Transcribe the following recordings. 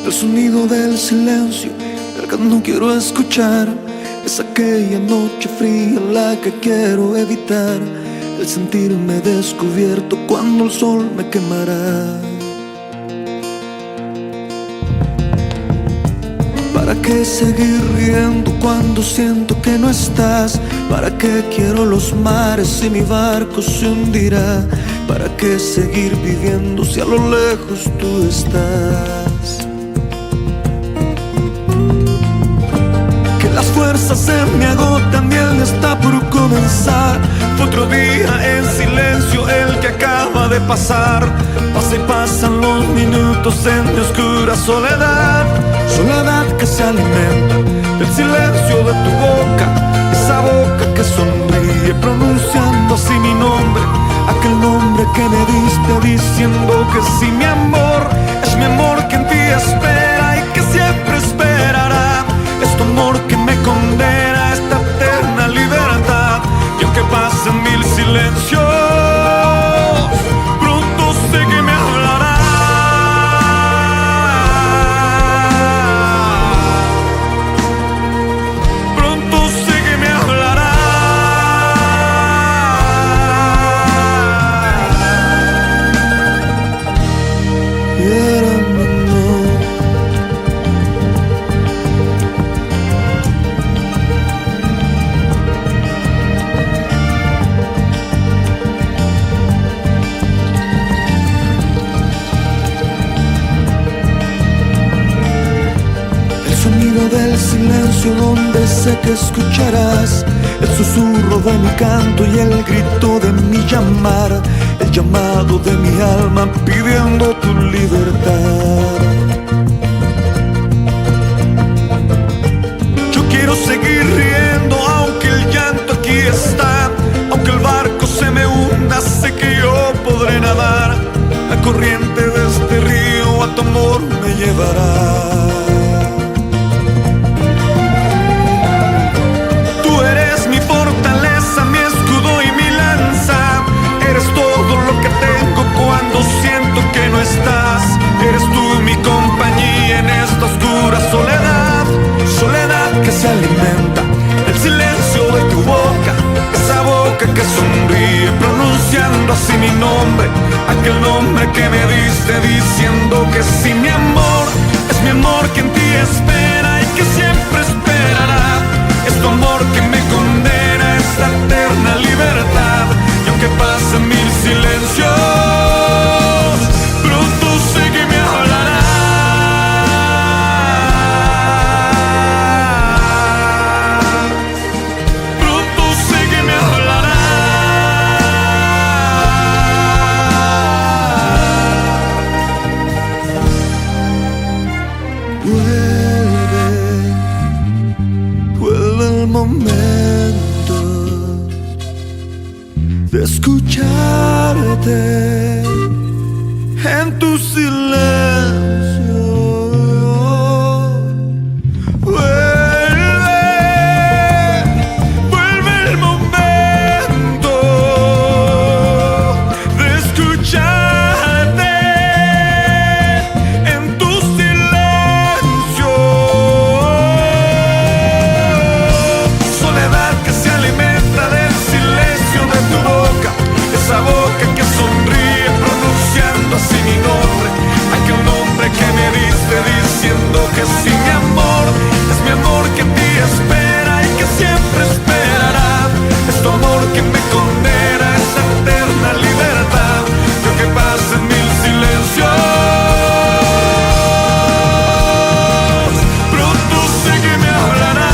El sonido del silencio, el que no quiero escuchar. Es aquella noche fría la que quiero evitar. El sentirme descubierto cuando el sol me quemará. ¿Para qué seguir riendo cuando siento que no estás? ¿Para qué quiero los mares si mi barco se hundirá? ¿Para qué seguir viviendo si a lo lejos tú estás? Que las fuerzas se me agotan y el día está por comenzar. Fue otro día en silencio el que acaba de pasar. Pasa y pasan los minutos en mi oscura soledad. Soledad que se alimenta del silencio de tu boca. Esa boca que sonríe pronunciando así mi nombre. Aquel nombre que me diste diciendo que sí, mi amor. Es mi amor que en ti espera y que siempre esperará. Es tu amor que me condena a esta eterna libertad. Y aunque pasen mil silencios, pronto sé que me hablará. Del silencio donde sé que escucharás el susurro de mi canto y el grito de mi llamar, el llamado de mi alma pidiendo tu libertad. Yo quiero seguir riendo aunque el llanto aquí está, aunque el barco se me hunda, sé que yo podré nadar. La corriente de este río a tu amor me llevará. Eres tú mi compañía en esta oscura soledad. Soledad que se alimenta del silencio de tu boca. Esa boca que sonríe pronunciando así mi nombre. Aquel nombre que me diste diciendo que sí, mi amor. Es mi amor que en ti espera y que siempre esperará. Es tu amor que me condena a esta eterna libertad. Y aunque pasen mil silencios, de escucharte en tu silencio. Vuelve el momento de escucharte en tu silencio. Soledad que se alimenta del silencio de tu boca. Esa boca que sonríe pronunciando así mi nombre. Aquel nombre que me diste diciendo que sí, mi amor. Es mi amor que en ti espera y que siempre esperará. Es tu amor que me condena a esa eterna libertad. Y aunque pasen mil silencios, pronto sé que me hablará.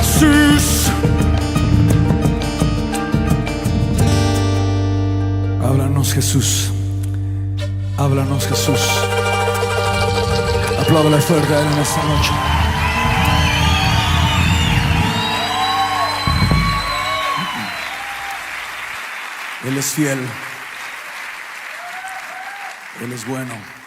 Jesús, háblanos Jesús, háblanos Jesús, Apláudale fuerte a él en esta noche. Él es fiel. Él es bueno.